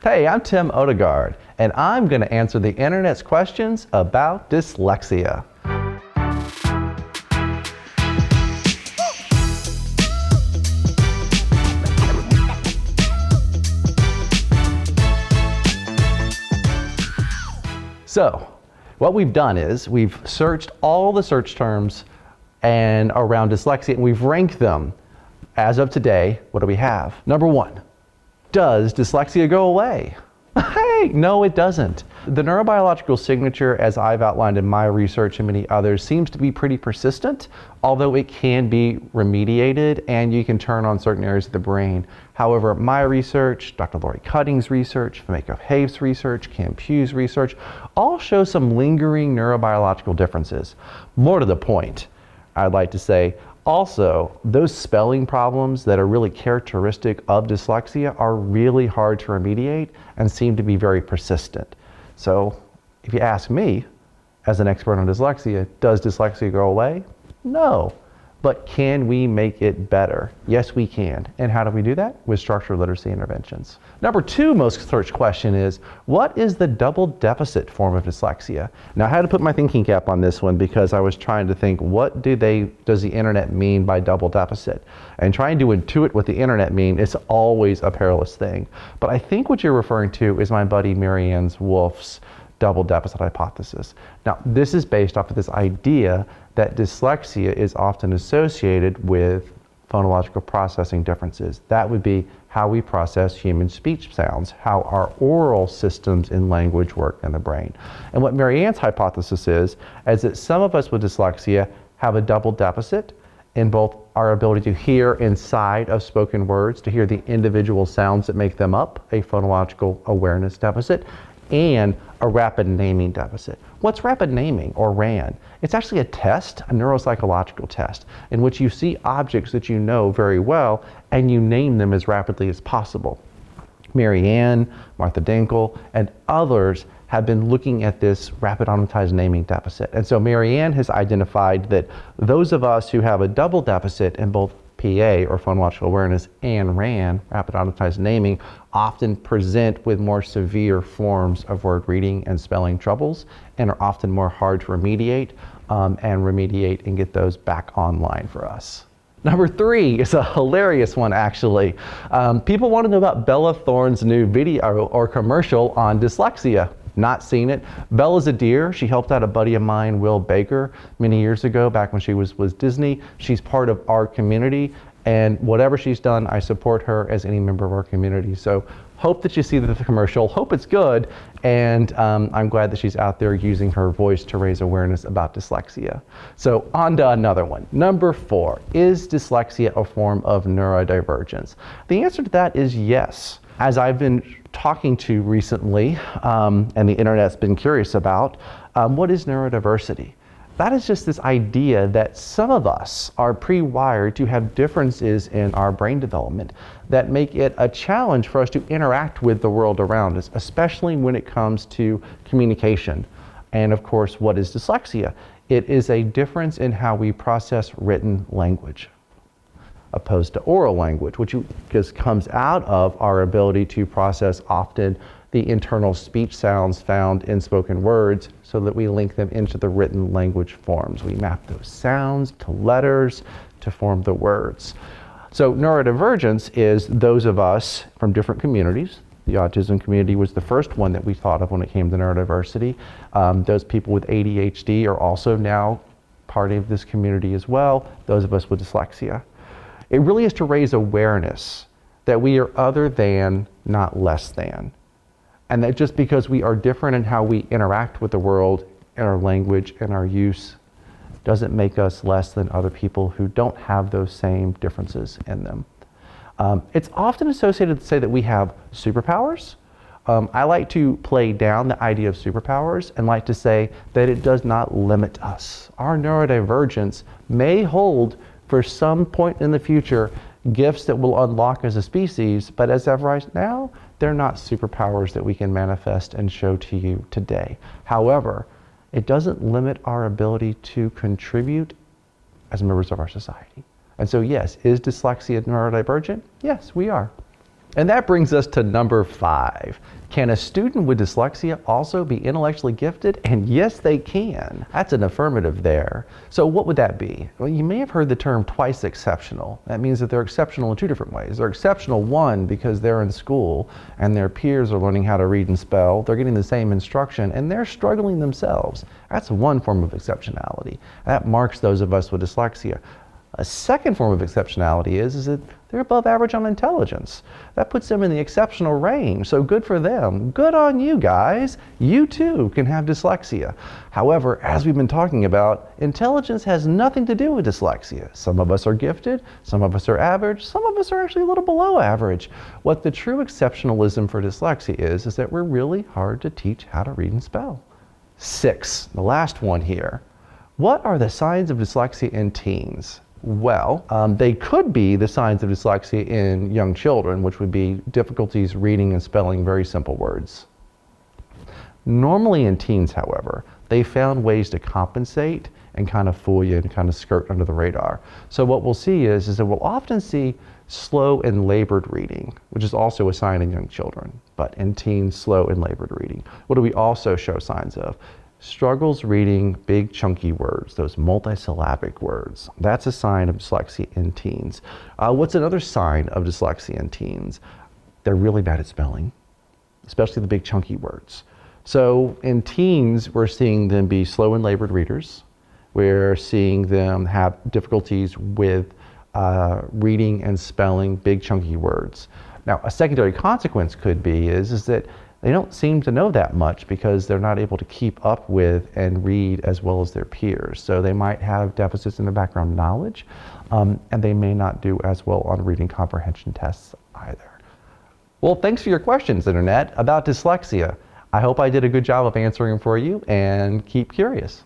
Hey, I'm Tim Odegard, and I'm going to answer the internet's questions about dyslexia. So, what we've done is we've searched all the search terms and around dyslexia, and we've ranked them. As of today, what do we have? Number 1, does dyslexia go away? Hey, no, it doesn't. The neurobiological signature, as I've outlined in my research and many others, seems to be pretty persistent, although it can be remediated and you can turn on certain areas of the brain. However, my research, Dr. Lori Cutting's research, Fameka Have's research, Kim Pugh's research, all show some lingering neurobiological differences. More to the point, I'd like to say, also, those spelling problems that are really characteristic of dyslexia are really hard to remediate and seem to be very persistent. So, if you ask me, as an expert on dyslexia, does dyslexia go away? No. But can we make it better? Yes, we can. And how do we do that? With structural literacy interventions. Number 2 most searched question is, what is the double deficit form of dyslexia? Now, I had to put my thinking cap on this one because I was trying to think, what does the internet mean by double deficit? And trying to intuit what the internet means is always a perilous thing. But I think what you're referring to is my buddy Marianne Wolf's double deficit hypothesis. Now, this is based off of this idea that dyslexia is often associated with phonological processing differences. That would be how we process human speech sounds, how our oral systems in language work in the brain. And what Marianne's hypothesis is that some of us with dyslexia have a double deficit in both our ability to hear inside of spoken words, to hear the individual sounds that make them up, a phonological awareness deficit, and a rapid naming deficit. What's rapid naming, or RAN? It's actually a test, a neuropsychological test, in which you see objects that you know very well and you name them as rapidly as possible. Marianne, Martha Dinkel, and others have been looking at this rapid automatized naming deficit. And so Marianne has identified that those of us who have a double deficit in both PA, or phonological awareness, and RAN, rapid automatized naming, often present with more severe forms of word reading and spelling troubles, and are often more hard to remediate and get those back online for us. Number 3 is a hilarious one, actually. People want to know about Bella Thorne's new video or commercial on dyslexia. Not seen it. Bella's a dear. She helped out a buddy of mine, Will Baker, many years ago, back when she was Disney. She's part of our community, and whatever she's done, I support her as any member of our community. So hope that you see the commercial. Hope it's good, and I'm glad that she's out there using her voice to raise awareness about dyslexia. So on to another one. Number 4, is dyslexia a form of neurodivergence? The answer to that is yes. As I've been talking to recently, and the internet's been curious about, what is neurodiversity? That is just this idea that some of us are pre-wired to have differences in our brain development that make it a challenge for us to interact with the world around us, especially when it comes to communication. And of course, what is dyslexia? It is a difference in how we process written language, opposed to oral language, which just comes out of our ability to process often the internal speech sounds found in spoken words so that we link them into the written language forms. We map those sounds to letters to form the words. So neurodivergence is those of us from different communities. The autism community was the first one that we thought of when it came to neurodiversity. Those people with ADHD are also now part of this community as well, those of us with dyslexia. It really is to raise awareness that we are other than, not less than. And that just because we are different in how we interact with the world, in our language, and our use, doesn't make us less than other people who don't have those same differences in them. It's often associated to say that we have superpowers. I like to play down the idea of superpowers and like to say that it does not limit us. Our neurodivergence may hold, for some point in the future, gifts that will unlock as a species, but as of right now, they're not superpowers that we can manifest and show to you today. However, it doesn't limit our ability to contribute as members of our society. And so yes, is dyslexia neurodivergent? Yes, we are. And that brings us to number 5. Can a student with dyslexia also be intellectually gifted? And yes, they can. That's an affirmative there. So what would that be? Well, you may have heard the term twice exceptional. That means that they're exceptional in 2 different ways. They're exceptional, one, because they're in school and their peers are learning how to read and spell. They're getting the same instruction and they're struggling themselves. That's one form of exceptionality. That marks those of us with dyslexia. A second form of exceptionality is that they're above average on intelligence. That puts them in the exceptional range, so good for them. Good on you guys. You too can have dyslexia. However, as we've been talking about, intelligence has nothing to do with dyslexia. Some of us are gifted, some of us are average, some of us are actually a little below average. What the true exceptionalism for dyslexia is that we're really hard to teach how to read and spell. 6, the last one here. What are the signs of dyslexia in teens? Well, they could be the signs of dyslexia in young children, which would be difficulties reading and spelling very simple words. Normally in teens, however, they found ways to compensate and kind of fool you and kind of skirt under the radar. So what we'll see is that we'll often see slow and labored reading, which is also a sign in young children, but in teens, slow and labored reading. What do we also show signs of? Struggles reading big chunky words, those multisyllabic words. That's a sign of dyslexia in teens. What's another sign of dyslexia in teens? They're really bad at spelling, especially the big chunky words. So in teens, we're seeing them be slow and labored readers. We're seeing them have difficulties with reading and spelling big chunky words. Now, a secondary consequence could be is that they don't seem to know that much because they're not able to keep up with and read as well as their peers. So they might have deficits in their background knowledge, and they may not do as well on reading comprehension tests either. Well, thanks for your questions, Internet, about dyslexia. I hope I did a good job of answering for you, and keep curious.